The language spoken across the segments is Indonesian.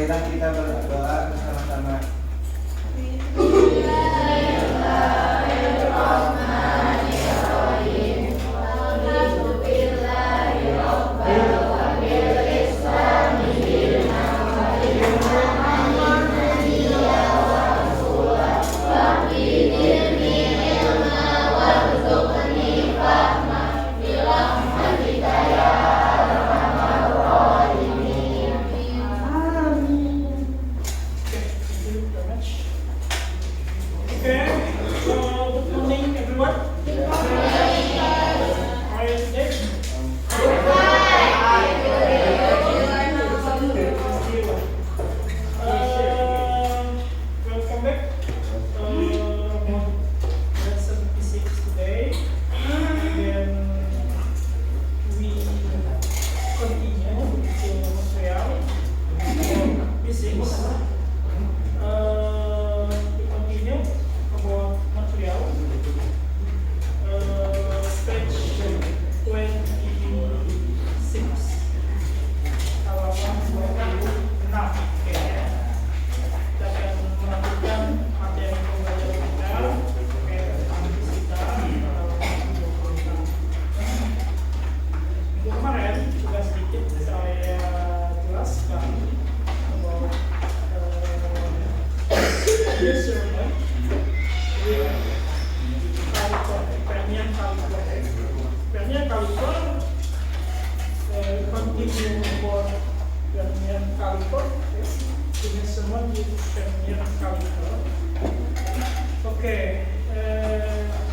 marilah kita berdoa bersama-sama.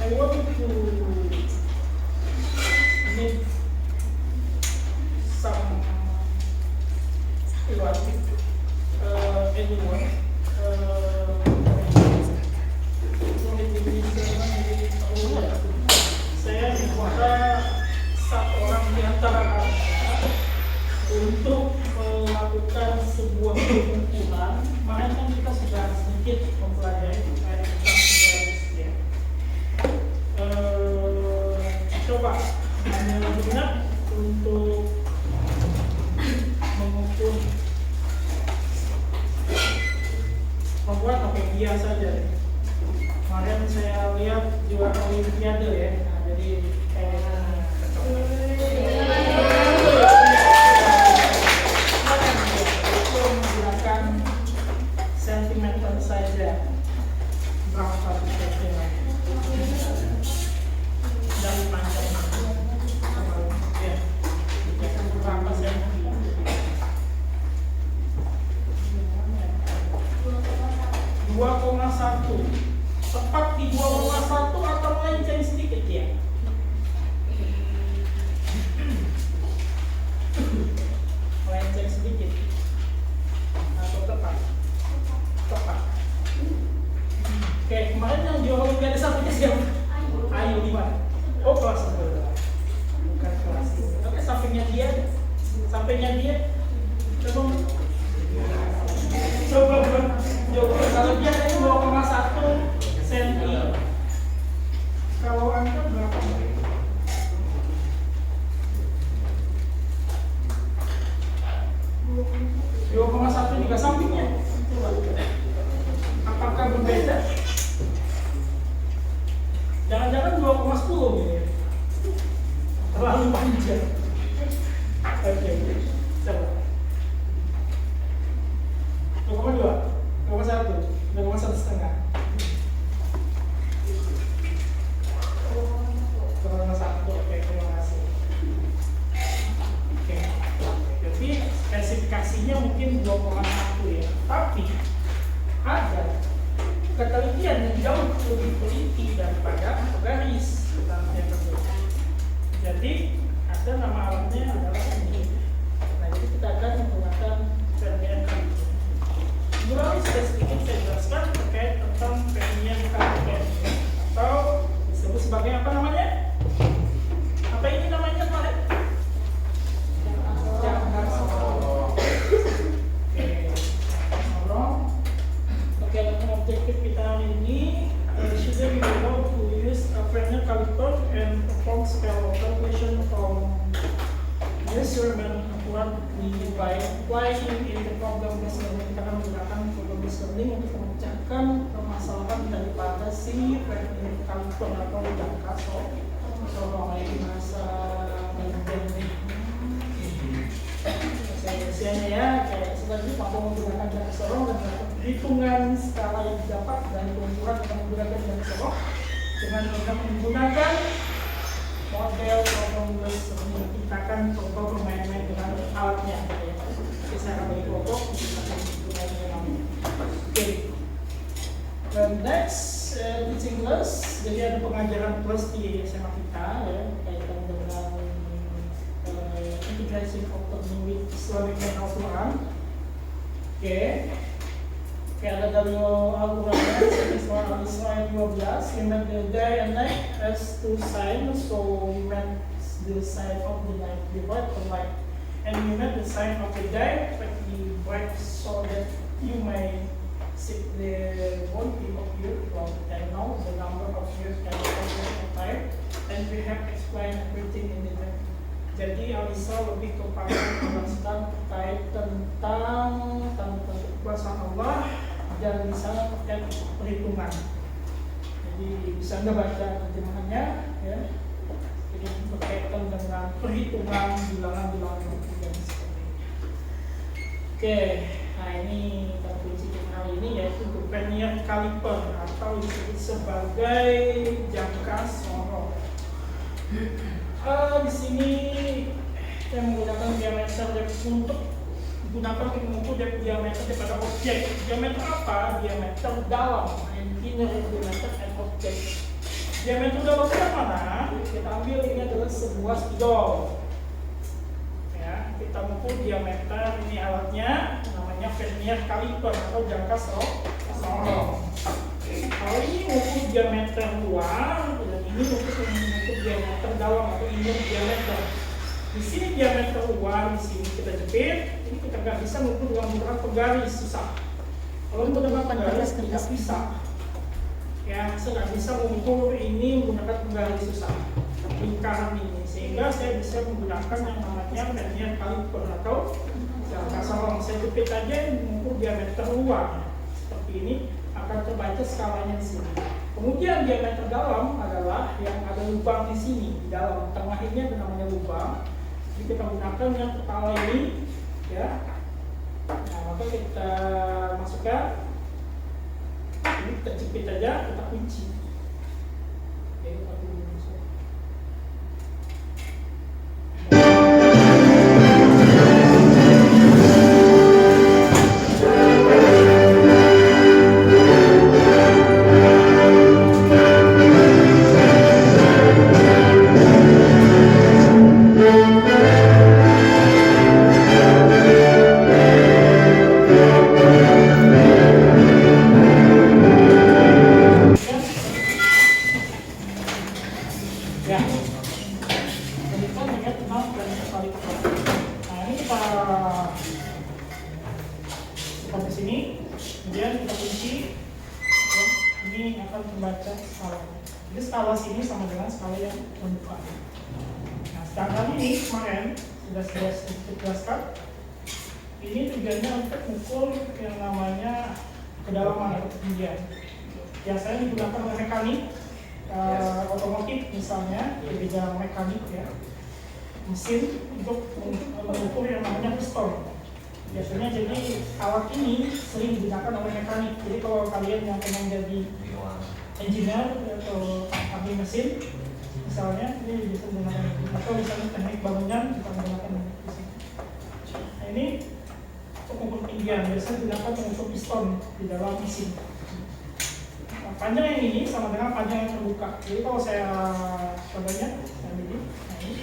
I want to need some anyone saya minta satu orang di antara anda untuk melakukan sebuah pengumpulan. Makanya kan kita sudah sedikit mempelajari terkait tentang pluralisme ya. Coba hanya benar untuk mengukur membuat Nokia saja. Kemarin saya lihat juara Olimpiade ya, nah, jadi kayaknya menggunakan sentimeter saja berapa titiknya dari panjang ya, berapa sentimeter 2,1 tepat di 2,1 atau melenceng sedikit ya. Melenceng sedikit atau tepat. Oke, kemarin yang di Olimpiade sampingnya siapa? Ayu di mana? Oh, kelas 1. Bukan kelas 1. Oke, sampingnya dia. Coba kalau dia tadi 2,1 cm. Kalau Anda berapa? 2,1 juga sampingnya. Coba. Apakah berbeda? Jangan-jangan 2,10 ini. Terlalu panjang. Oke, coba. 2,2, 2,1, 2,1,5. 2,1, oke, terima kasih. Oke, jadi spesifikasinya mungkin 2,1 ya. Tapi ada ketelitian yang jauh lebih teliti daripada garis yang tersebut. Jadi ada nama alatnya adalah ini. Nah, jadi kita akan menggunakan Fermion Kaliber. Mulai sedikit saya jelaskan terkait tentang Fermion Kaliber atau disebut sebagai apa namanya? Apa ini namanya kemarin? Jangkar sorong. Oke, untuk objektif kita ini should be able to use a Fermion Kaliber and perform spell calculation from measurement pengukuran di applying in the problem based learning. Kita akan menggunakan problem based learning untuk memecahkan permasalahan daripada si Vernier Caliper atau jangka sorong ini masa bagian ini. Biasanya ya kayak seperti mampu menggunakan jangka sorong dan melakukan perhitungan skala yang didapat dari pengukuran dengan menggunakan jangka sorong dengan menggunakan model problem based learning. Kita akan coba bermain-main dengan alatnya. Jadi saya akan bagi kelompok kita akan bermain dengan oke. Dan next teaching class, jadi ada pengajaran plus di SMA kita ya, kaitan dengan integration of learning with Islamic and Al-Quran. Oke. Kayak ada dari Al-Quran, Al-Isra 12, we made the day and night as two signs, so we made the sign of the night be bright or light, and we made the sign of the day but be bright so that you may see the body of you from and now the number of years and the time, and we have explained everything in detail. Jadi Al-Isra lebih kepada menjelaskan terkait tentang kekuasaan Allah dan di sana terkait perhitungan. Jadi bisa Anda baca terjemahannya ya. Jadi berkaitan dengan perhitungan bilangan-bilangan dan seperti ini. Oke, nah ini kita kunci hari ini yaitu Vernier Caliper atau disebut sebagai jangka sorong. Di sini saya menggunakan diameter untuk digunakan untuk mengukur diameter daripada objek. Diameter apa? Diameter dalam, inner diameter and object. Diameter dalam yang mana? Kita ambil ini adalah sebuah spidol. Ya, kita mengukur diameter, ini alatnya namanya Vernier Caliper atau jangka sorong. Kalau ini mengukur diameter luar, dan ini mengukur diameter dalam atau inner diameter. Di sini diameter luar, di sini kita jepit. Ini kita nggak bisa mengukur dengan menggunakan penggaris, susah. Kalau menggunakan penggaris tidak bisa. Ya, saya nggak bisa mengukur ini menggunakan penggaris, susah. Lingkaran ini, sehingga saya bisa menggunakan yang namanya Vernier Caliper atau jangka sorong. Saya jepit aja mengukur diameter luar seperti ini. Akan terbaca skalanya di sini. Kemudian diameter dalam adalah yang ada lubang di sini, di dalam tengah ini ada namanya lubang. Jadi kita gunakan yang kepala ini, ya. Nah, maka kita masukkan, ini kita jepit aja, kita kunci. Oke, kita kunci. Ini tujuannya untuk mengukur yang namanya kedalaman atau ketinggian. Biasanya digunakan oleh mekanik otomotif misalnya di bidang mekanik ya, mesin untuk mengukur yang namanya piston. Biasanya jadi alat ini sering digunakan oleh mekanik. Jadi kalau kalian yang pengen jadi engineer atau ahli mesin misalnya, ini bisa menggunakan atau misalnya teknik bangunan kita menggunakan mesin. Nah, ini untuk mengukur ketinggian biasanya digunakan untuk piston di dalam mesin. Nah, panjang yang ini sama dengan panjang yang terbuka. Jadi kalau saya contohnya, saya ini, nah ini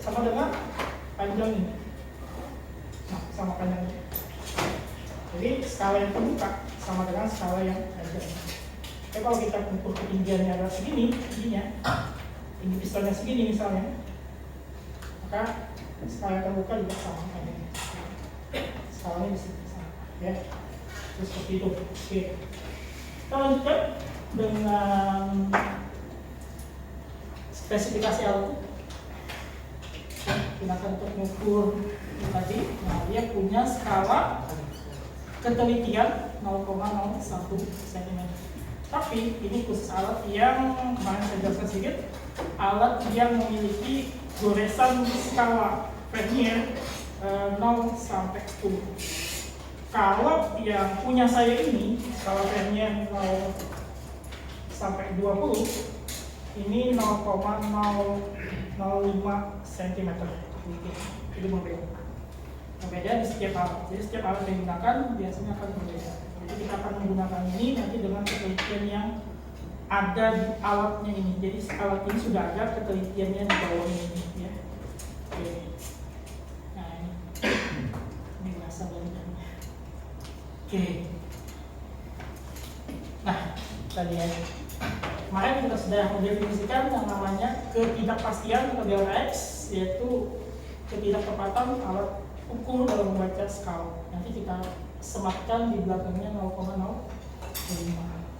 sama dengan panjang ini. Nah, sama panjang ini. Jadi skala yang terbuka sama dengan skala yang panjang. Tapi kalau kita mengukur ketinggiannya adalah segini, tingginya, tinggi pistonnya segini misalnya, maka skala yang terbuka juga sama panjangnya. Skalanya di sini sama, ya. Terus seperti itu. Oke. Kita lanjutkan dengan spesifikasi alat. gunakan untuk mengukur tadi. Nah, dia punya skala ketelitian 0,01 cm. Tapi ini khusus alat yang kemarin saya jelaskan sedikit, alat yang memiliki goresan skala Vernier 0 sampai 10. Kalau yang punya saya ini skala Vernier 0 sampai 20, ini 0,005 cm. Itu berbeda di setiap alat. Jadi setiap alat yang digunakan biasanya akan berbeda. Jadi kita akan menggunakan ini nanti dengan ketelitian yang ada di alatnya ini. Jadi alat ini sudah ada ketelitiannya di bawahnya ini, ya. Oke. Nah ini rasa banyaknya. Oke. Nah tadi ya. Kemarin kita sudah mendefinisikan yang namanya ketidakpastian atau delta X, yaitu ketidaktepatan alat ukur dalam membaca skala. Nanti kita sematkan di belakangnya 0,05.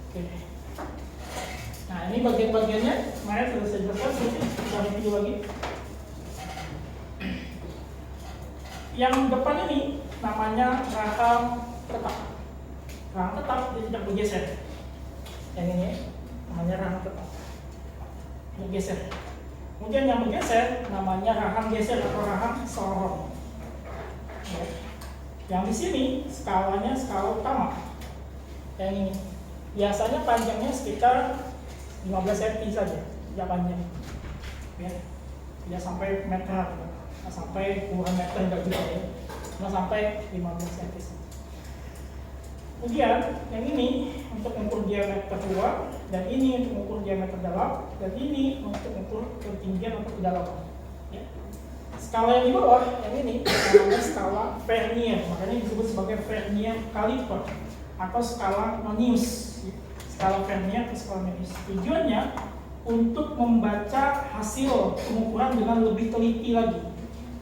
Oke. Nah ini bagian-bagiannya kemarin sudah saya jelaskan, kita review lagi. Yang depan ini namanya rahang tetap. Rahang tetap dia tidak bergeser. Yang ini namanya rahang tetap, bergeser. Kemudian yang bergeser namanya rahang geser atau rahang sorong. Ya. Yang di sini skalanya skala utama. Yang ini biasanya panjangnya sekitar 15 cm saja, tidak panjang. Ya. Tidak sampai meter, tidak sampai puluhan meter, tidak juga ya. Cuma sampai 15 cm. Kemudian yang ini untuk mengukur diameter luar, dan ini untuk mengukur diameter dalam, dan ini untuk mengukur ketinggian atau kedalaman. Ya. Skala yang di bawah, yang ini namanya skala Vernier, makanya disebut sebagai Vernier caliper atau skala Nonius. Skala Vernier atau skala Nonius. Tujuannya untuk membaca hasil pengukuran dengan lebih teliti lagi.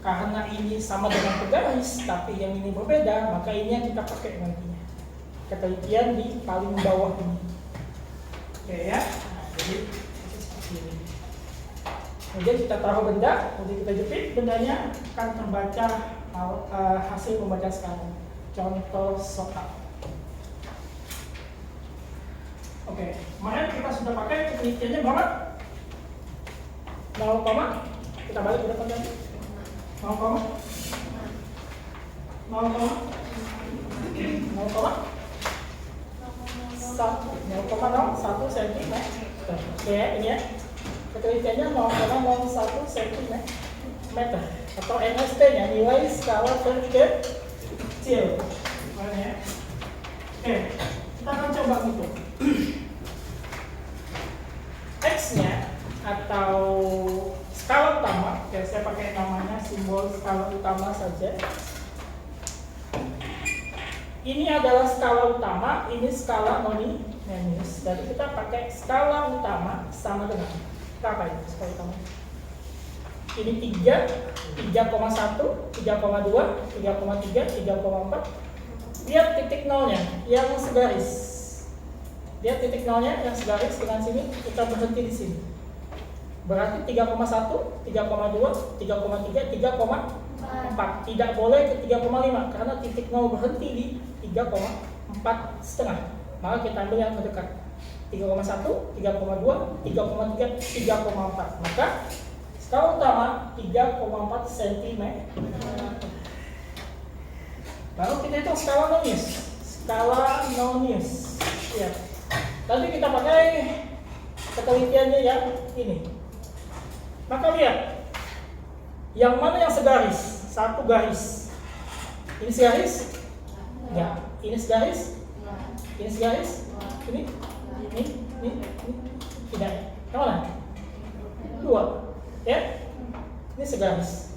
Karena ini sama dengan penggaris, tapi yang ini berbeda, maka ini yang kita pakai nantinya. Ketelitian di paling bawah ini. Oke ya. Nah, jadi seperti ini. Kemudian kita taruh benda, kemudian kita jepit, bendanya akan terbaca hasil pembacaan skala. Contoh sotak. Oke, kemarin kita sudah pakai ketelitiannya berapa? 0, kita balik ke depan tadi. 0, 0,01 cm. Oke, ini ya. Ketelitiannya 0,01 cm atau NST-nya, nilai skala terkecil. Ya. Oke, kita akan coba gitu. X-nya atau skala utama, oke, saya pakai namanya simbol skala utama saja. Ini adalah skala utama, ini skala Nonius. Jadi kita pakai skala utama sama dengan apa ini skala utama? Ini 3, 3,1, 3,2, 3,3, 3,4. Lihat titik nolnya yang segaris. Lihat titik nolnya yang segaris dengan sini, kita berhenti di sini. Berarti 3,1, 3,2, 3,3, 3,4. Tidak boleh ke 3,5 karena titik nol berhenti di 3,4,5. Maka kita ambil yang terdekat. 3,1, 3,2, 3,3, 3,4. Maka skala utama 3,4 cm. Baru kita hitung skala Nonius. Skala Nonius. Ya. Tadi kita pakai ketelitiannya yang ini. Maka lihat, yang mana yang segaris? Satu garis. Ini segaris? Ya. Ini segaris? Ini segaris? Ini? Tidak. Yang mana? Dua. Ya? Ini segaris.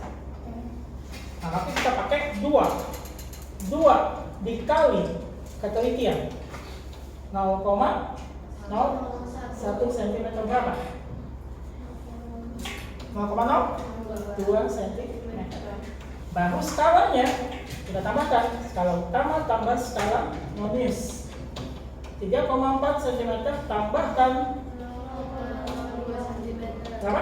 Nah, tapi kita pakai 2 dikali ketelitian 0,01 cm berapa? 0,02 cm. Baru skalanya kita tambahkan skala utama tambah skala Nonius. 3,4 cm tambahkan berapa?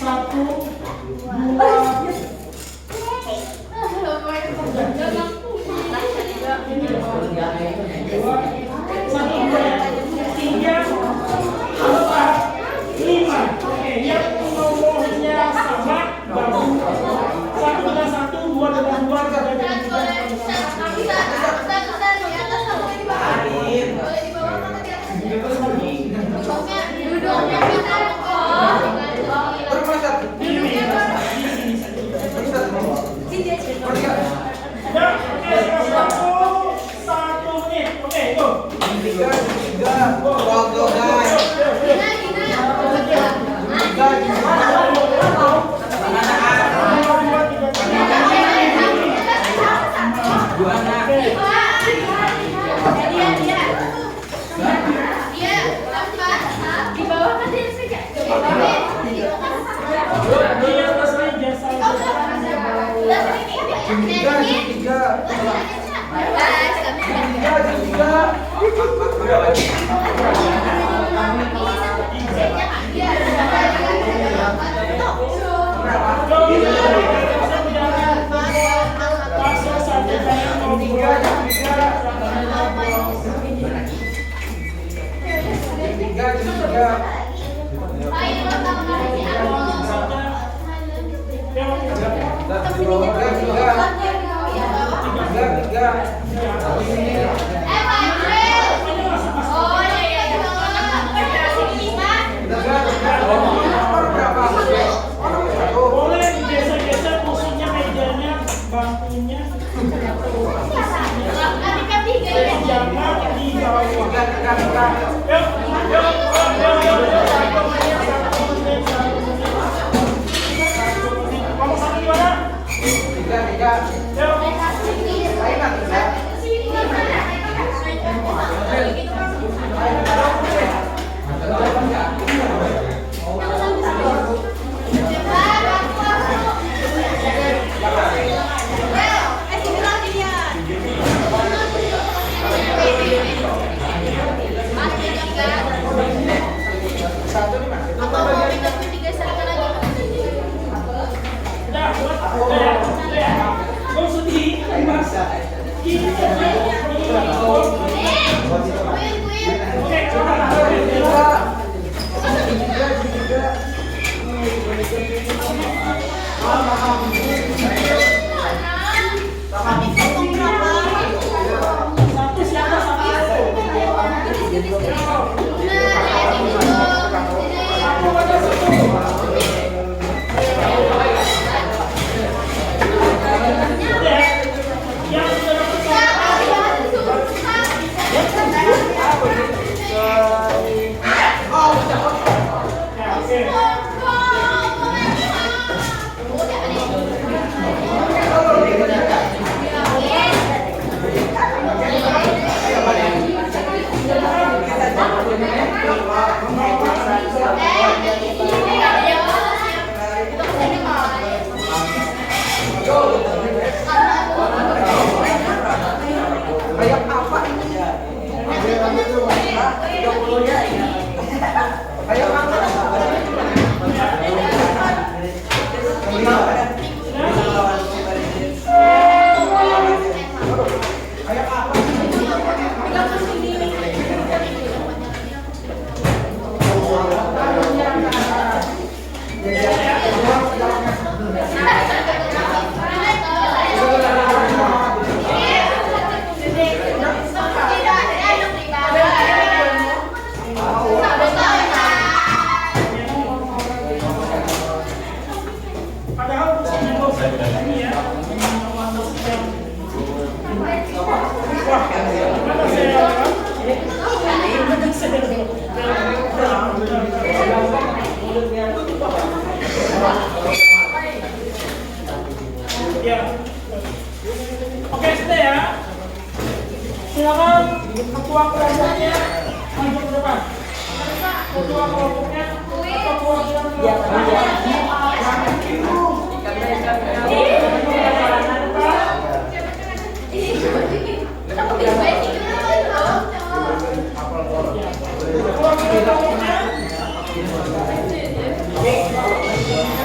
1, 5. Oke, yang nomornya sama gabung 1 dengan 1, 2 dengan 2, 3 dengan 1 menit. Oke, itu. Boleh digeser-geser kursinya, mejanya, bangkunya. Jangan di bawah. Kamu satu gimana? はい。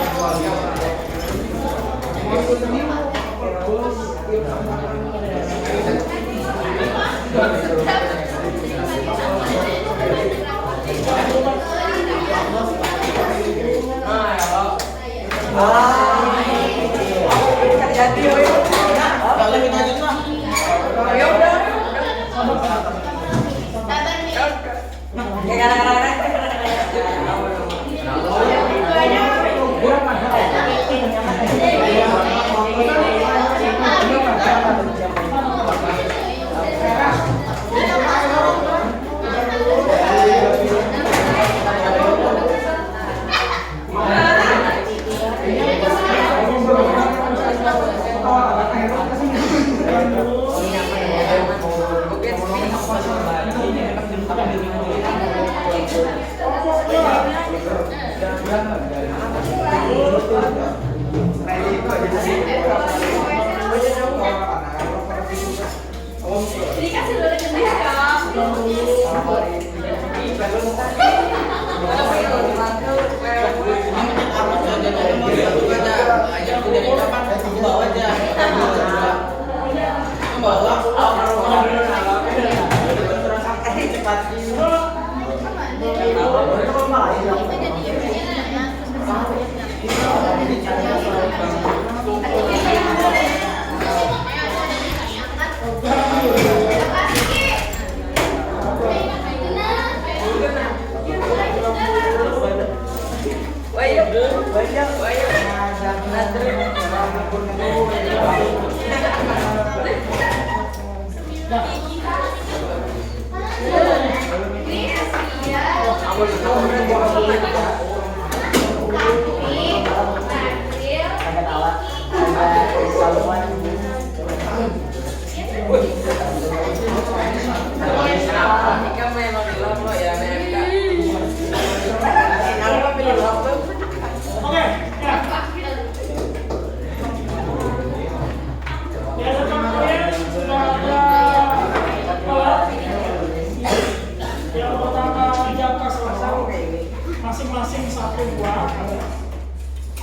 Masing-masing satu buah.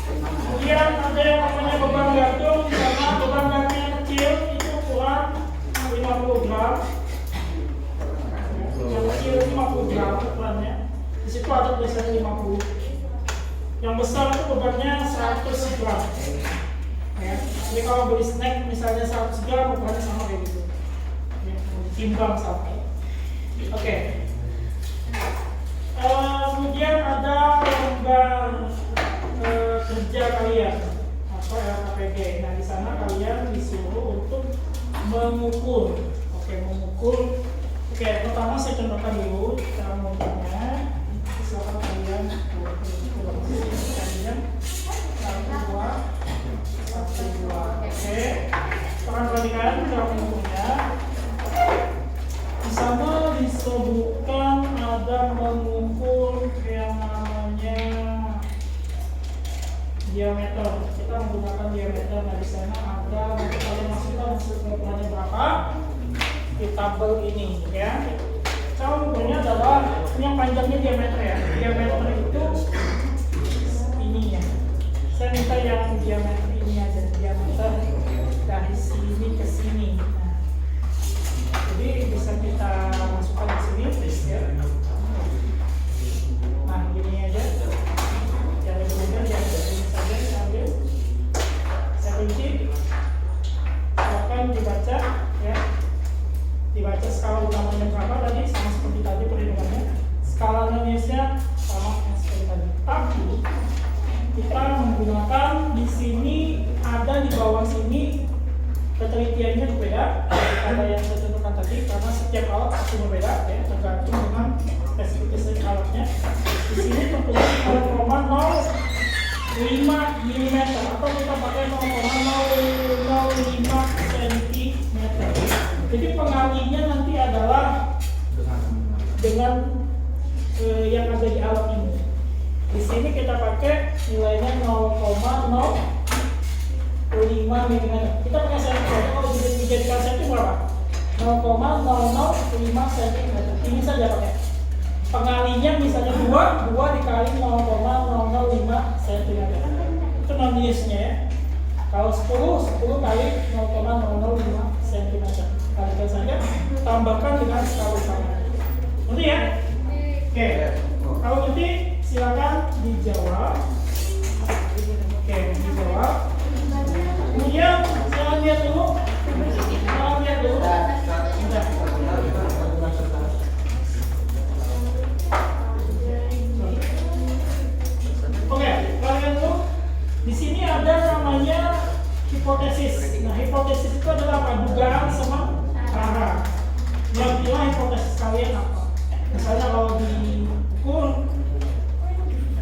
Kemudian ada yang namanya beban gantung, di sana beban gantung yang kecil itu ukuran 50 gram. Yang kecil 50 gram ukurannya. Di situ ada tulisannya 50. Yang besar itu bebannya 100 gram. Ya. Jadi kalau beli snack misalnya 100 gram ukurannya sama kayak gitu. Ya, timbang sama. Oke. Kemudian ada lembar kerja kalian atau LKPD. Nah, di sana kalian disuruh untuk mengukur. Oke, mengukur. Oke, pertama saya contohkan dulu cara mengukurnya. Silakan kalian ukur. Kalian 1, 2. Oke. Sekarang perhatikan cara mengukurnya. Di sana disebutkan ada mengukur yang namanya diameter. Kita menggunakan diameter. Nah, di sana ada nanti kalian masukkan ukurannya berapa di tabel ini, ya. Cara mengukurnya adalah ini yang panjangnya diameter ya. Diameter itu ininya. Saya minta yang diameter ini aja, diameter dari sini ke sini. Jadi bisa kita masukkan di sini, please, ya. Nah, gini aja. Jangan kemudian yang ini saja saya ambil. Saya kunci. Silakan dibaca, ya. Dibaca skala utamanya berapa tadi, sama seperti tadi perhitungannya. Skala Indonesia sama seperti tadi. Tapi kita menggunakan di sini ada di bawah sini penelitiannya berbeda daripada yang saya tentukan tadi karena setiap alat pasti berbeda, ya, tergantung dengan spesifikasi alatnya. Di sini tertulis 0,05 mm atau kita pakai 0,005 cm. Jadi pengalinya nanti adalah dengan yang ada di alat ini. Di sini kita pakai nilainya 0,05 mm. Kita pakai senti. Kalau dijadikan senti berapa? 0,005 cm. Ini saja pakai. Pengalinya misalnya 2 dikali 0,005 cm. Itu non-use-nya, ya. Kalau 10 kali 0,005 cm. Kalikan saja, tambahkan dengan skala sama. Ngerti, ya? Oke. Kalau ngerti, silakan dijawab. Oke, dijawab. Kemudian jangan lihat dulu. Udah. Misalnya kalau diukur,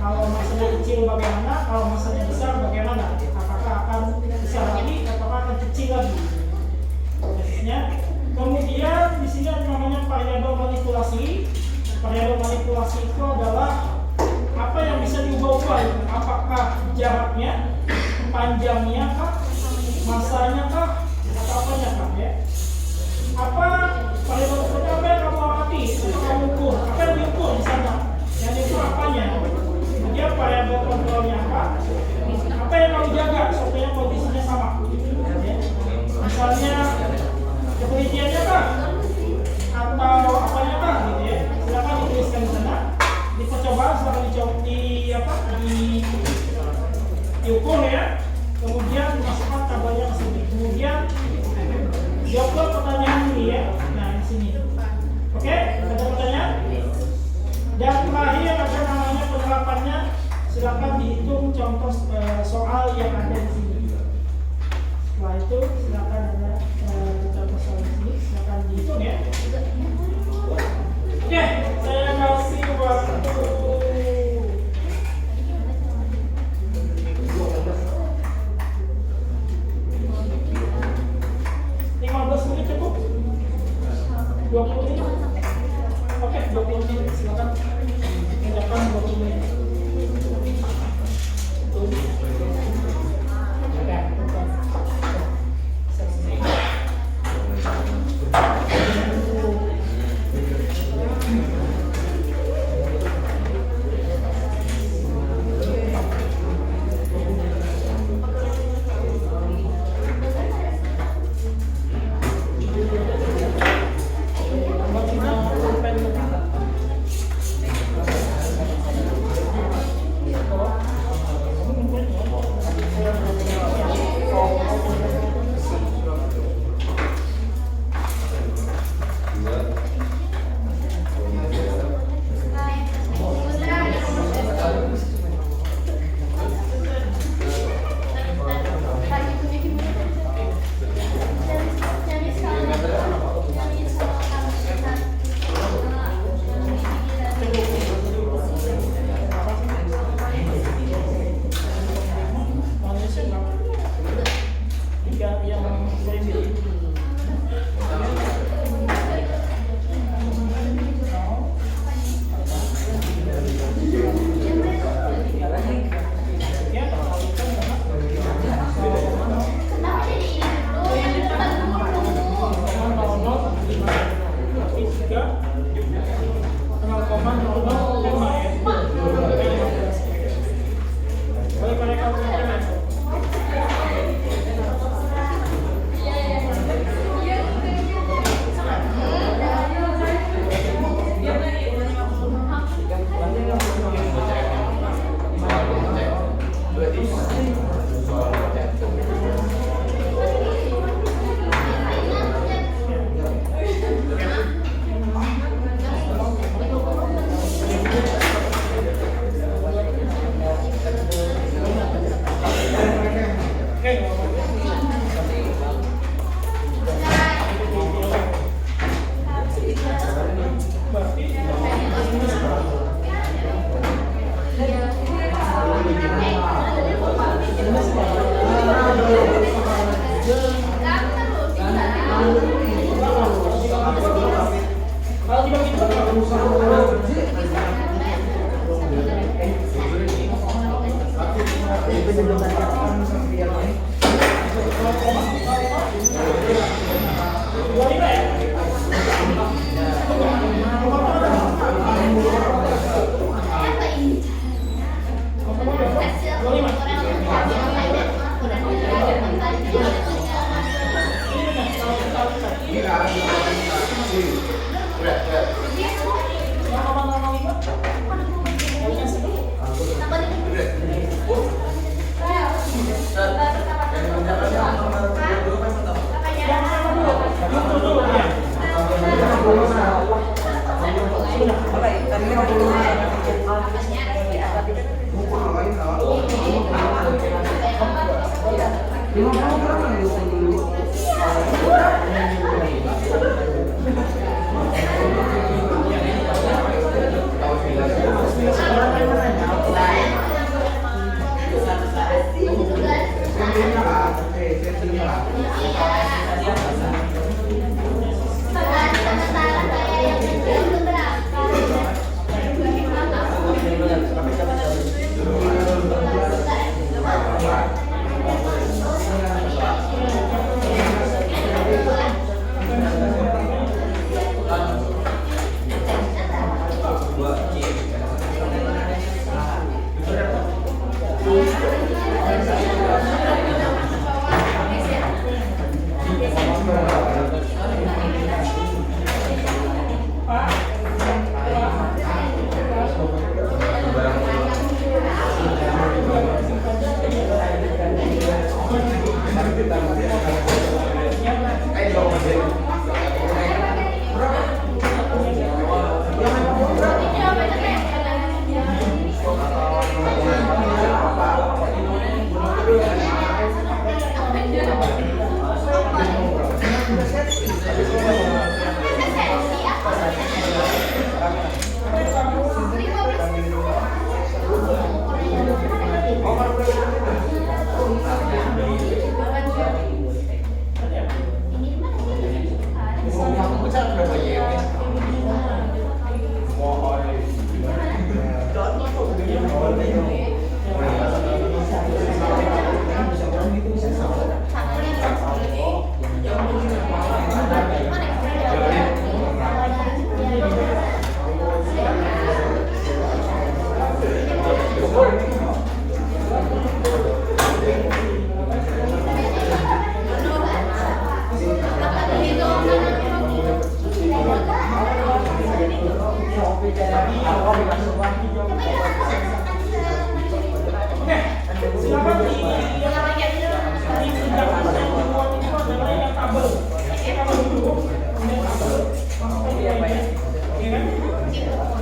kalau masanya kecil bagaimana, kalau masanya besar bagaimana, apakah akan besar lagi atau akan kecil lagi prosesnya. Kemudian di sini ada namanya variabel manipulasi. Variabel manipulasi itu adalah apa yang bisa diubah-ubah, apakah jaraknya, panjangnya kah, masanya kah, atau apanya kah ya. Apa variabel seperti apa yang kamu amati, atau kamu ukur, apa yang diukur di sana, yang diukur apanya, kemudian variabel kontrolnya apa yang kamu jaga supaya kondisinya sama ya. Misalnya ketelitiannya kah, atau apanya kah gitu ya, silakan dituliskan di sana. Dicoba, silakan diukur ya, kemudian masukkan tabelnya ke sini, kemudian jawablah pertanyaan ini ya. Nah di sini, oke, ada pertanyaan. Dan terakhir ada namanya penerapannya, silakan dihitung contoh soal yang ada di sini. Setelah itu silakan ada contoh soal di sini, silakan dihitung ya. Oke, saya kasih waktu 15 menit cukup? 20 menit? Oke, 20 menit, silakan kerjakan 20 menit.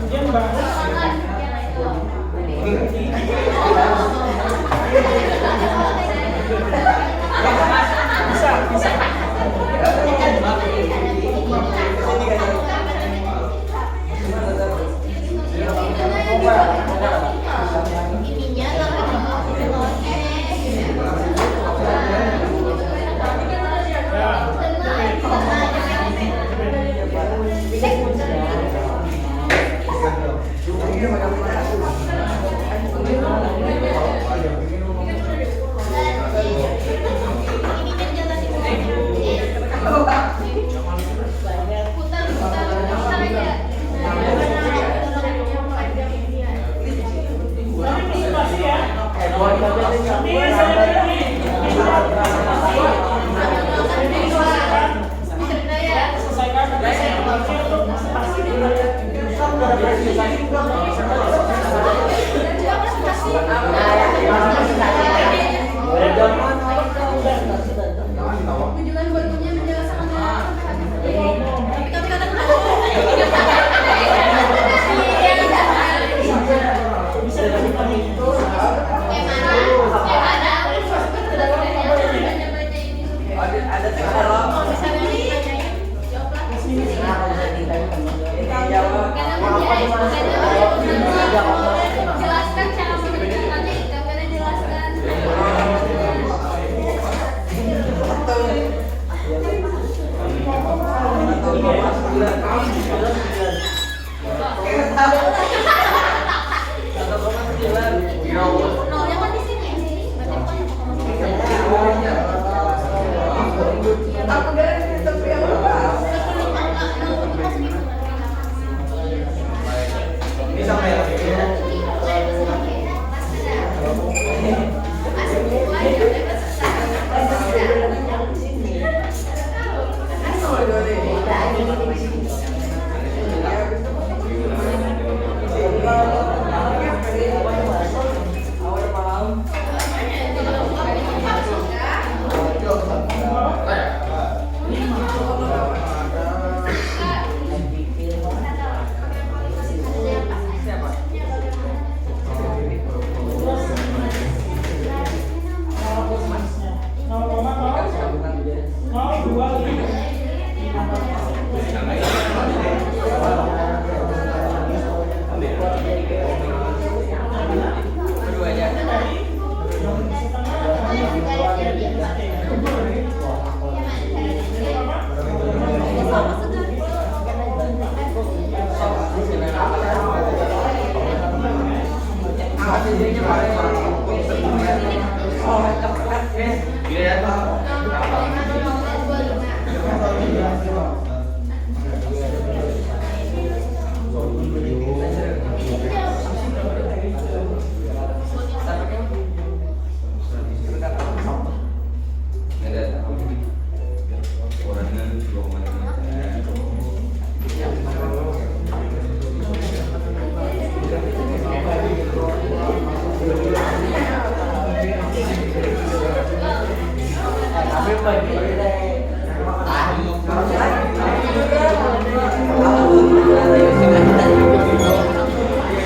kemudian baru bisa.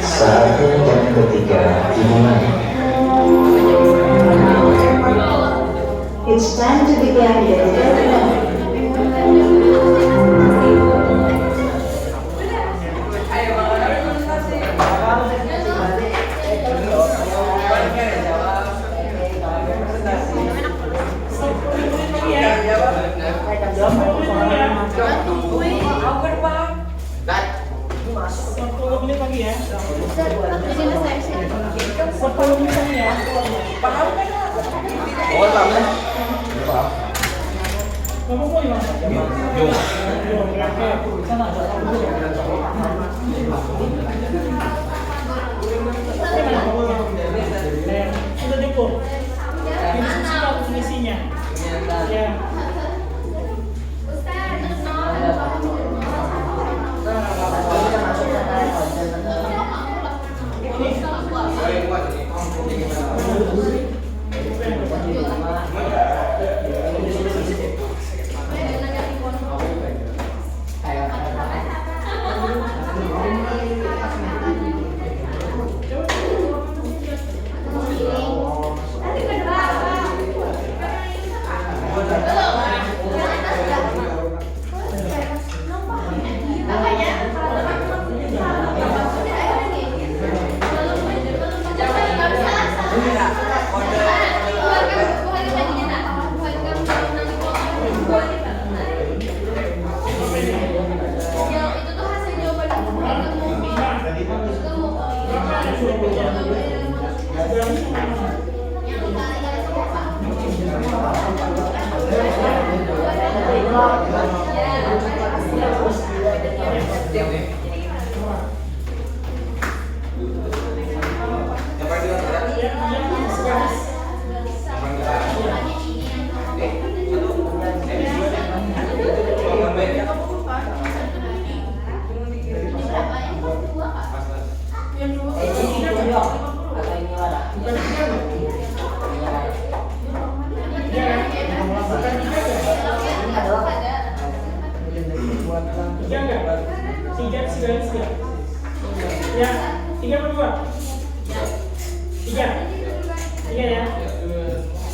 Saatnya jam ketiga dimulai. It's time to begin the experiment. Sudah cukup. Isinya. Ya. tidak? Ya, 3 per 2? 3? 3 ya?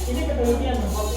Ini penelitian Mas.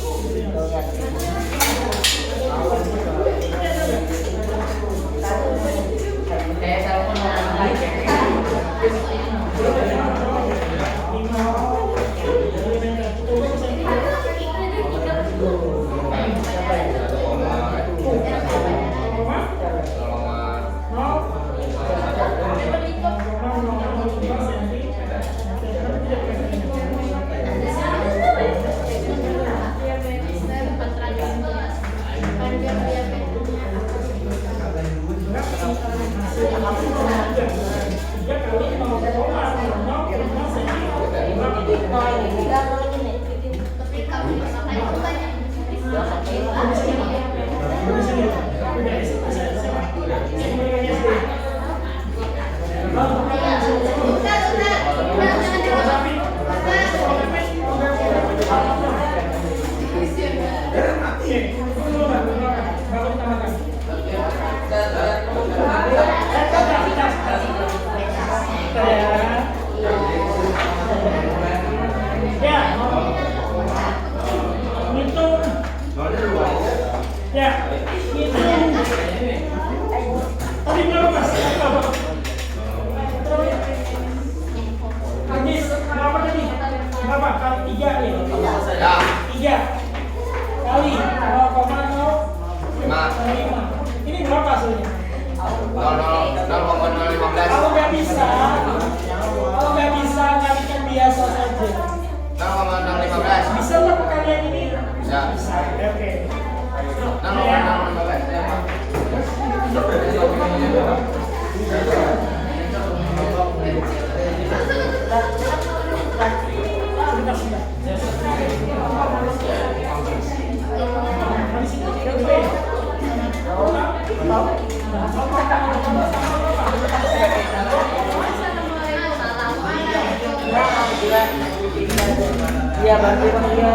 Iya, berarti dia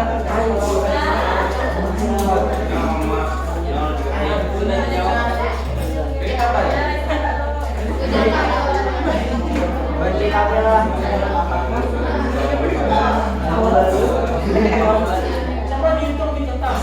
coba dihitung di kertas.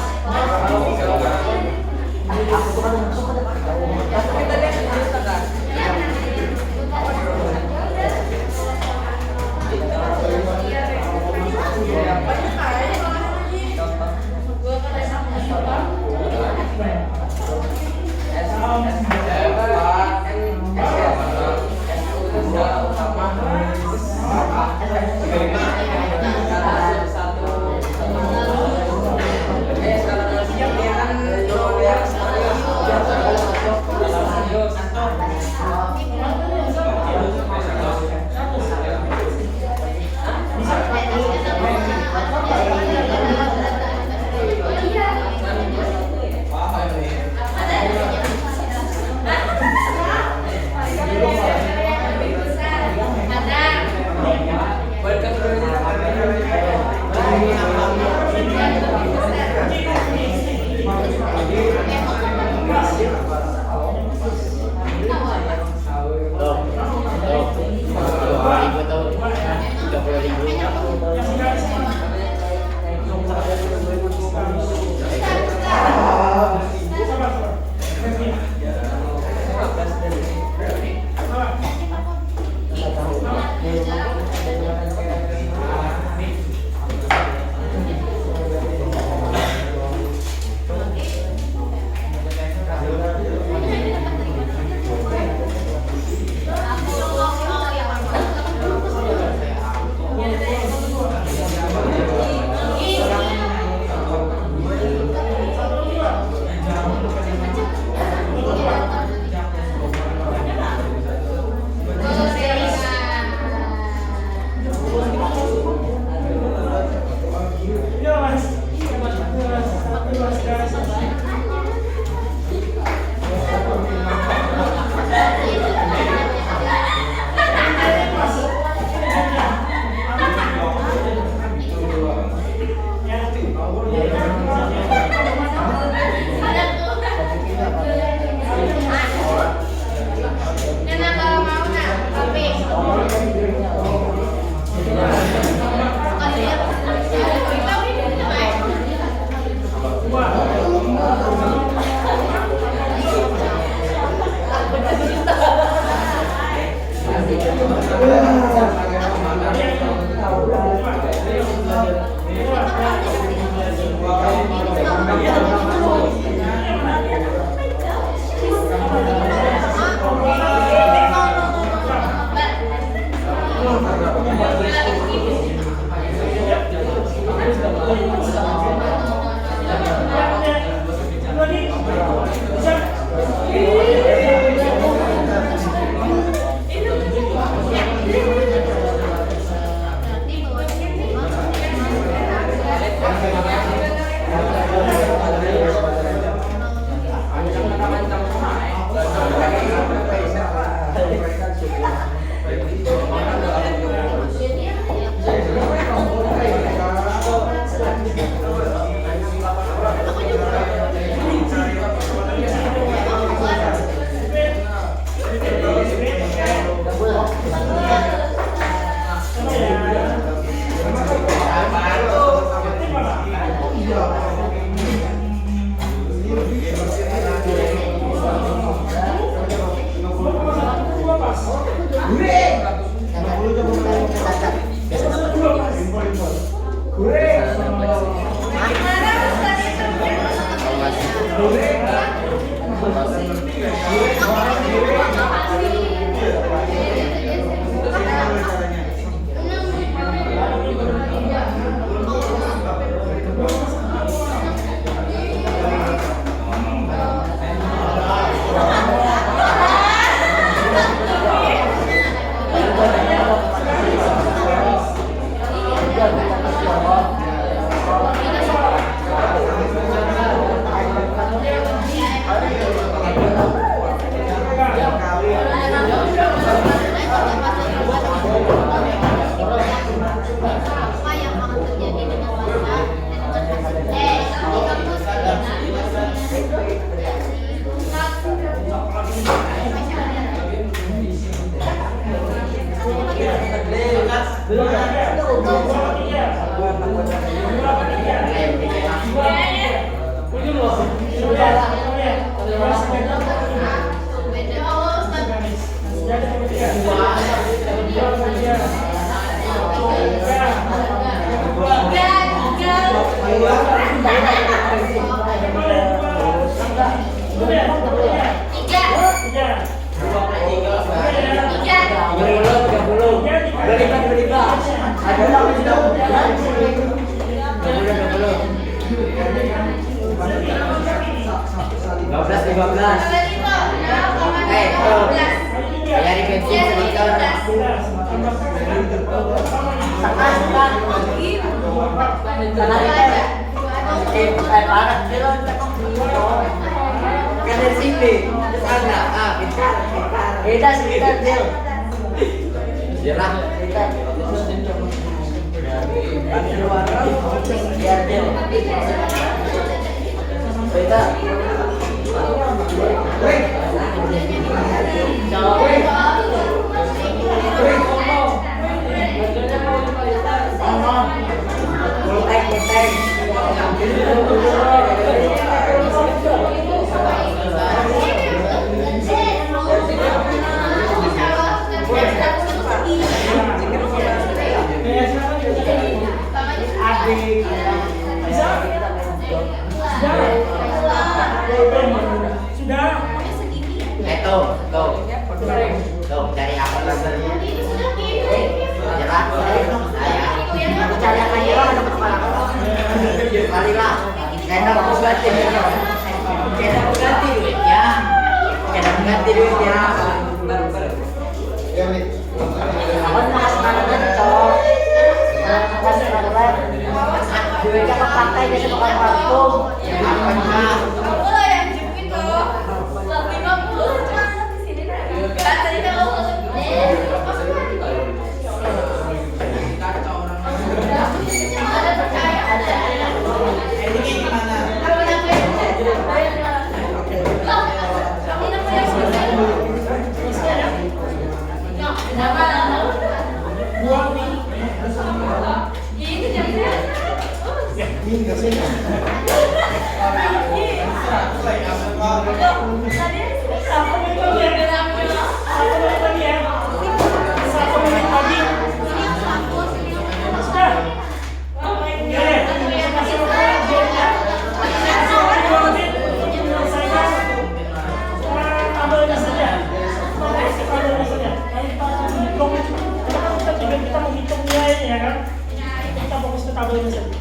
tabelnya saja.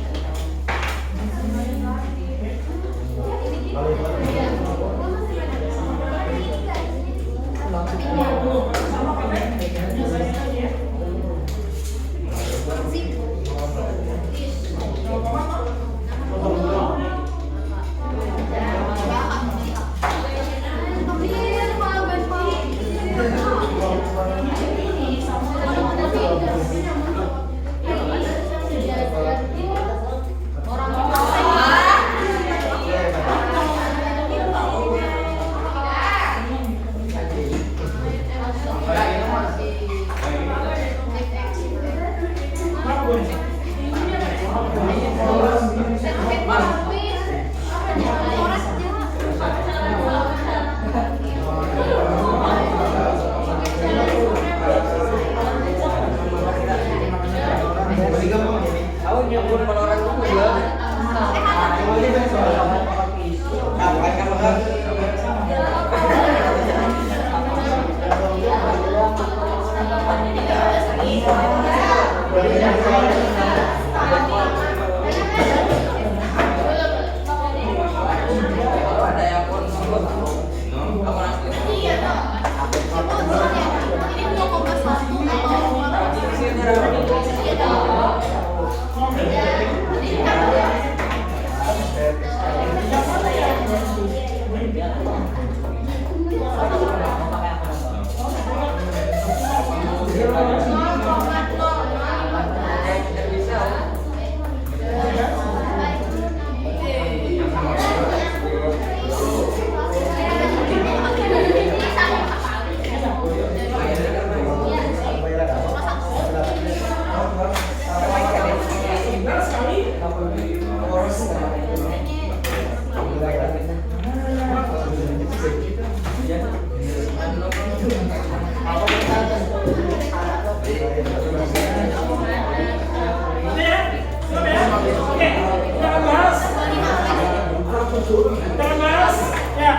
Jangan bahas, ya.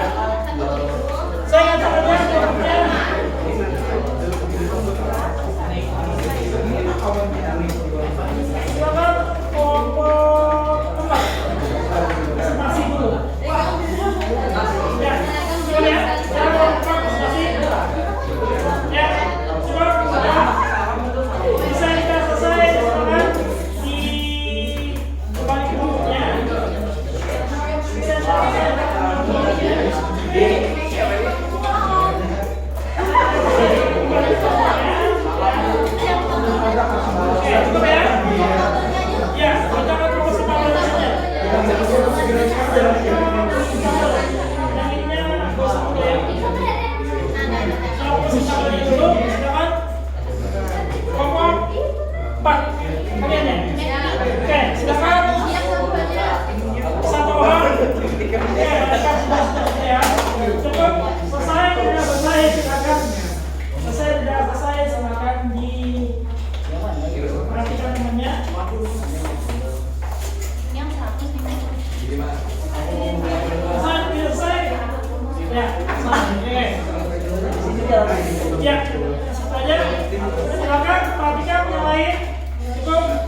Saya caranya silakan kelompok 4 masih dulu. Ya, silakan ya. Jangan masih. Ya, cukup. Bisa kita selesai, silakan di kembali ke bukunya. Ya, saja. Silakan perhatikan yang lain.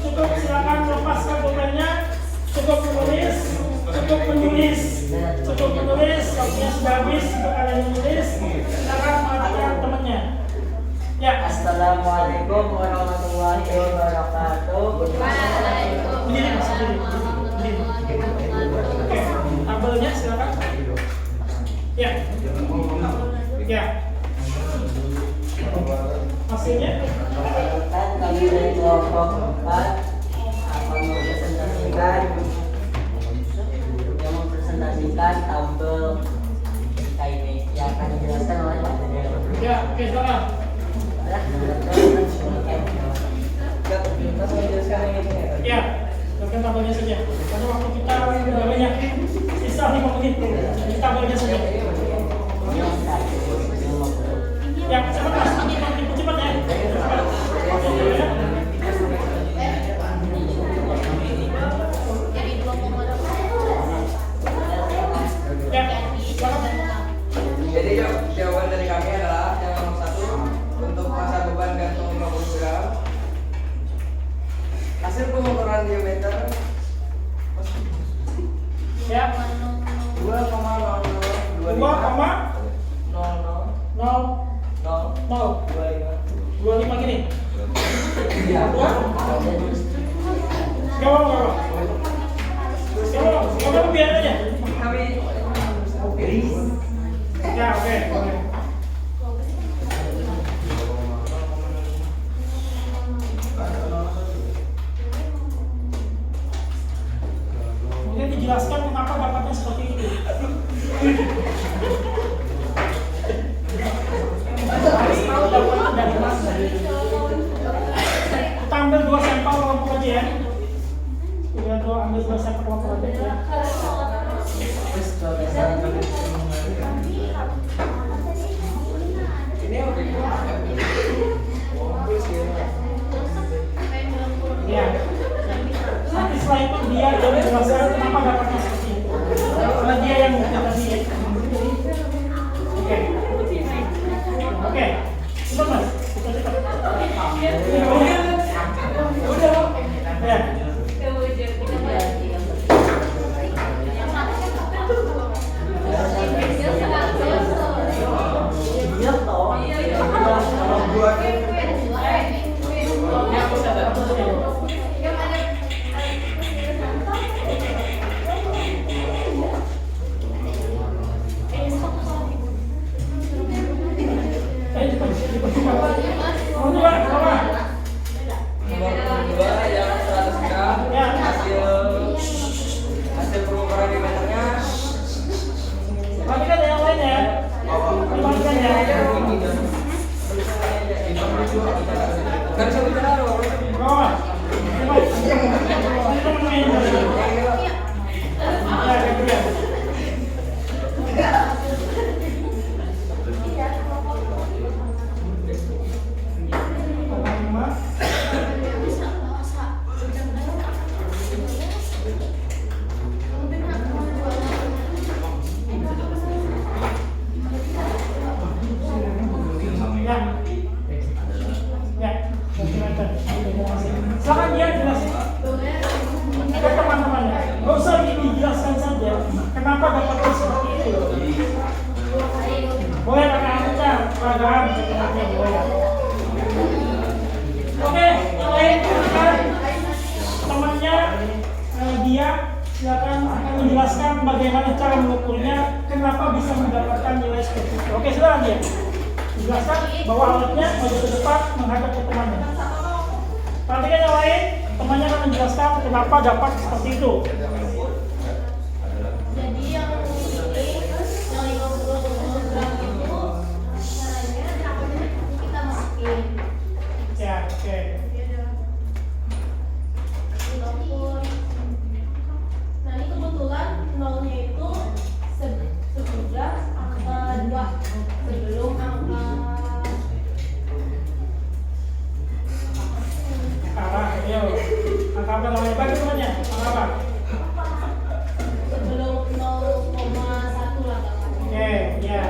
Cukup silakan lepaskan pulpennya. Cukup menulis. Waktunya sudah habis untuk kalian menulis. Silakan perhatikan temannya. Ya. Assalamualaikum warahmatullahi wabarakatuh. Berdiri, Mas. Berdiri. Oke, tabelnya silakan. Ya. Ya. Hasilnya Kan kami dari kelompok 4 akan mempresentasikan tabel kita ini yang akan dijelaskan oleh Pak Daniel. ya, oke, silakan. Ya, silakan tabelnya saja. Karena waktu kita sudah banyak, sisa 5 menit. Jadi tabelnya saja. Ya, cepat ya. Jadi jawaban dari kami adalah yang nomor 1 untuk masa beban gantung 50 gram. Hasil pengukuran diameter Iya. Gak biar aja. Tapi Ya, oke, boleh. Kemudian dijelaskan kenapa dapatnya seperti itu. Harus tahu dapatnya dari mana. Kita ambil 2 sampel kelompok aja ya. Kita ambil 2 sampel kelompok aja ya. ini oke. Ya. Nanti setelah itu dia menjelaskan kenapa dapatnya seperti itu. Karena dia yang bukti tadi ya. Oke. Oke. Cepat mas. Cepat. Udah. Ya. Nomor 2 yang 100 gram. Hasil pengukuran di meternya. Perhatikan yang lain ya. Perhatikan ya. Kan bisa bicara dong. Bawah. Silakan dia jelasin ke teman-temannya. Gak usah dijelaskan saja kenapa dapatnya seperti itu. Boleh pakai angka, peragaan, boleh. Oke, yang lain silakan temannya dia silakan menjelaskan bagaimana cara mengukurnya, kenapa bisa mendapatkan nilai seperti itu. Oke, silakan dia. Jelaskan bahwa alatnya maju ke depan menghadap ke temannya. Perhatikan yang lain, temannya akan menjelaskan kenapa dapat seperti itu. Jadi yang ini, yang 50 gram itu caranya kita masukin. Ya, oke. Diukur. Nah ini kebetulan nolnya itu sesudah angka 2 sebelum angka Ayo, angka apa namanya? Bagi temannya, angka apa? sebelum 0,1 lah katanya. Oke, ya.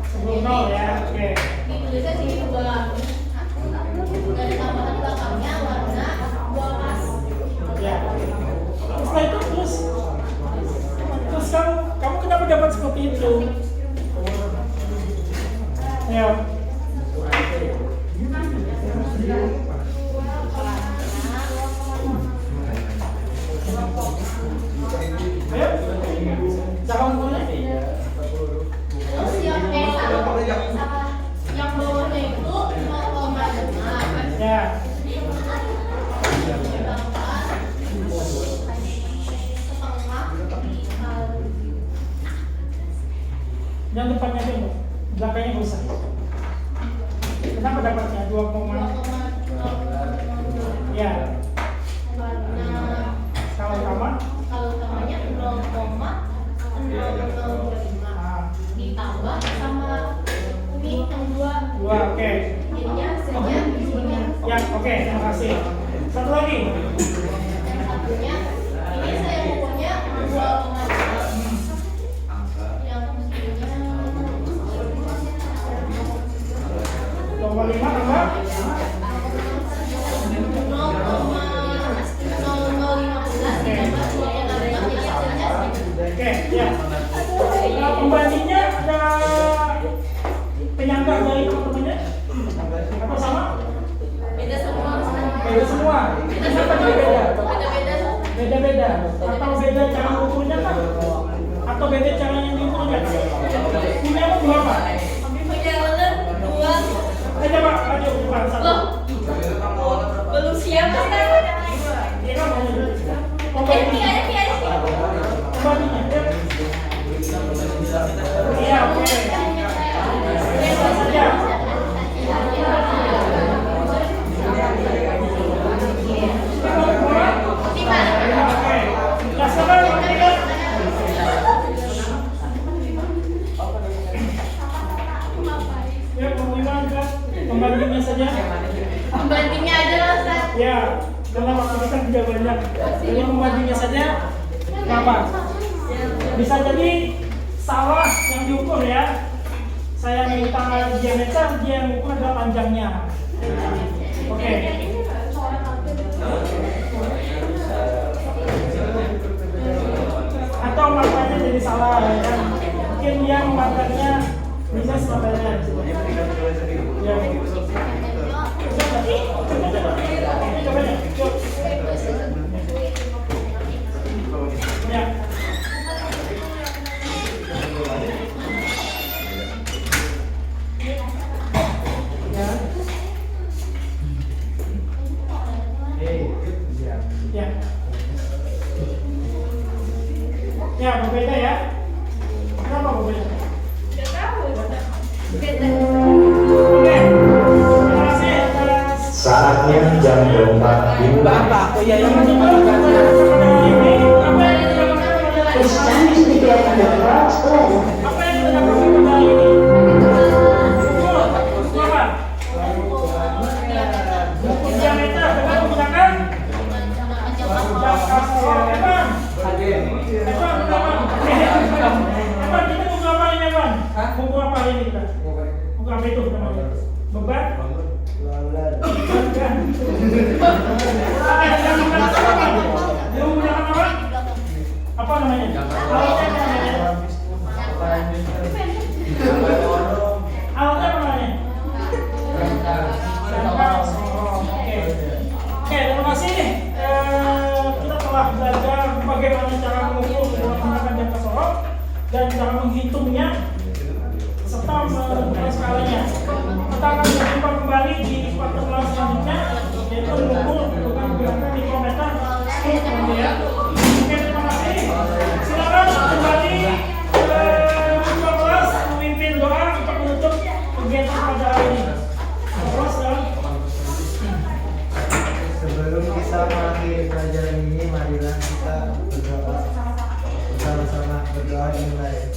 Sebelum 0 ya, oke. Ditulisnya sini 2. Dari tambahan belakangnya warna 2 pas. Ya. Setelah itu terus kamu kenapa dapat seperti itu? Ya. Ayo, jangan mulai. Terus yang yang bawahnya itu 0,5. Ya. Yang depannya dulu, belakangnya nggak usah. Kenapa dapatnya 2, ya? Kalau utama? Kalau utamanya 0,005 ditambah sama ini yang 2. 2, oke. Jadinya hasilnya di sini. Ya, oke, terima kasih. Satu lagi. Yang satunya ini saya ukurnya 2,5. Yang satunya 2,5 tambah 0,0015 ditambah 2,5 jadi hasilnya segini. oke, ya. Nah, pembandingnya ada penyangga dari teman-temannya? Apa sama? Beda semua. semua. Kenapa jadi beda? Beda-beda. Beda-beda. Atau beda cara mengukurnya kan? Atau beda caranya diukurnya? Punya apa berapa? Punya ular 2. Ayo Pak, ayo Pak, satu. Loh, belum siap kan? Iya kan mau jadi. Ini aja. Pembaginya. Iya, oke. Saja. Ya, pembantunya saja. Pembantingnya aja lah, Ustaz. Ya, karena waktu kita tidak banyak. Jadi pembantunya saja. Kenapa? Bisa jadi salah yang diukur ya. Saya minta diameter, dia yang ukur adalah panjangnya. Oke. Atau maknanya jadi salah ya kan? Mungkin yang maknanya minus maknanya. Ya. Coba ya. Ya. Ya. Ya, berbeda ya. Kenapa berbeda? Nggak tahu. Beda. Oke. Terima kasih atas Saatnya jam 4 dimulai. It's time to begin the first lesson. Apa yang kita dapat kali ini? Berapa? Ukur diameter dengan menggunakan jam kasar. Evan, kita buku apa ini Evan? Buku apa ini kita? Buku apa itu namanya? Beban? Bukan. Dia menggunakan apa? Apa namanya? Alatnya apa namanya? Alatnya apa namanya? Oke, terima kasih. Kita telah belajar bagaimana cara mengukur menggunakan jam sorot dan cara menghitungnya serta menentukan skalanya. Kita akan berjumpa kembali di pertemuan selanjutnya, yaitu mengukur dengan menggunakan mikrometer. Ya. Oke, terima kasih. Silakan kembali ke kelas memimpin doa untuk menutup kegiatan pada hari ini. Kelas dan Sebelum kita mengakhiri pelajaran ini, marilah kita berdoa bersama-sama. Berdoa dimulai.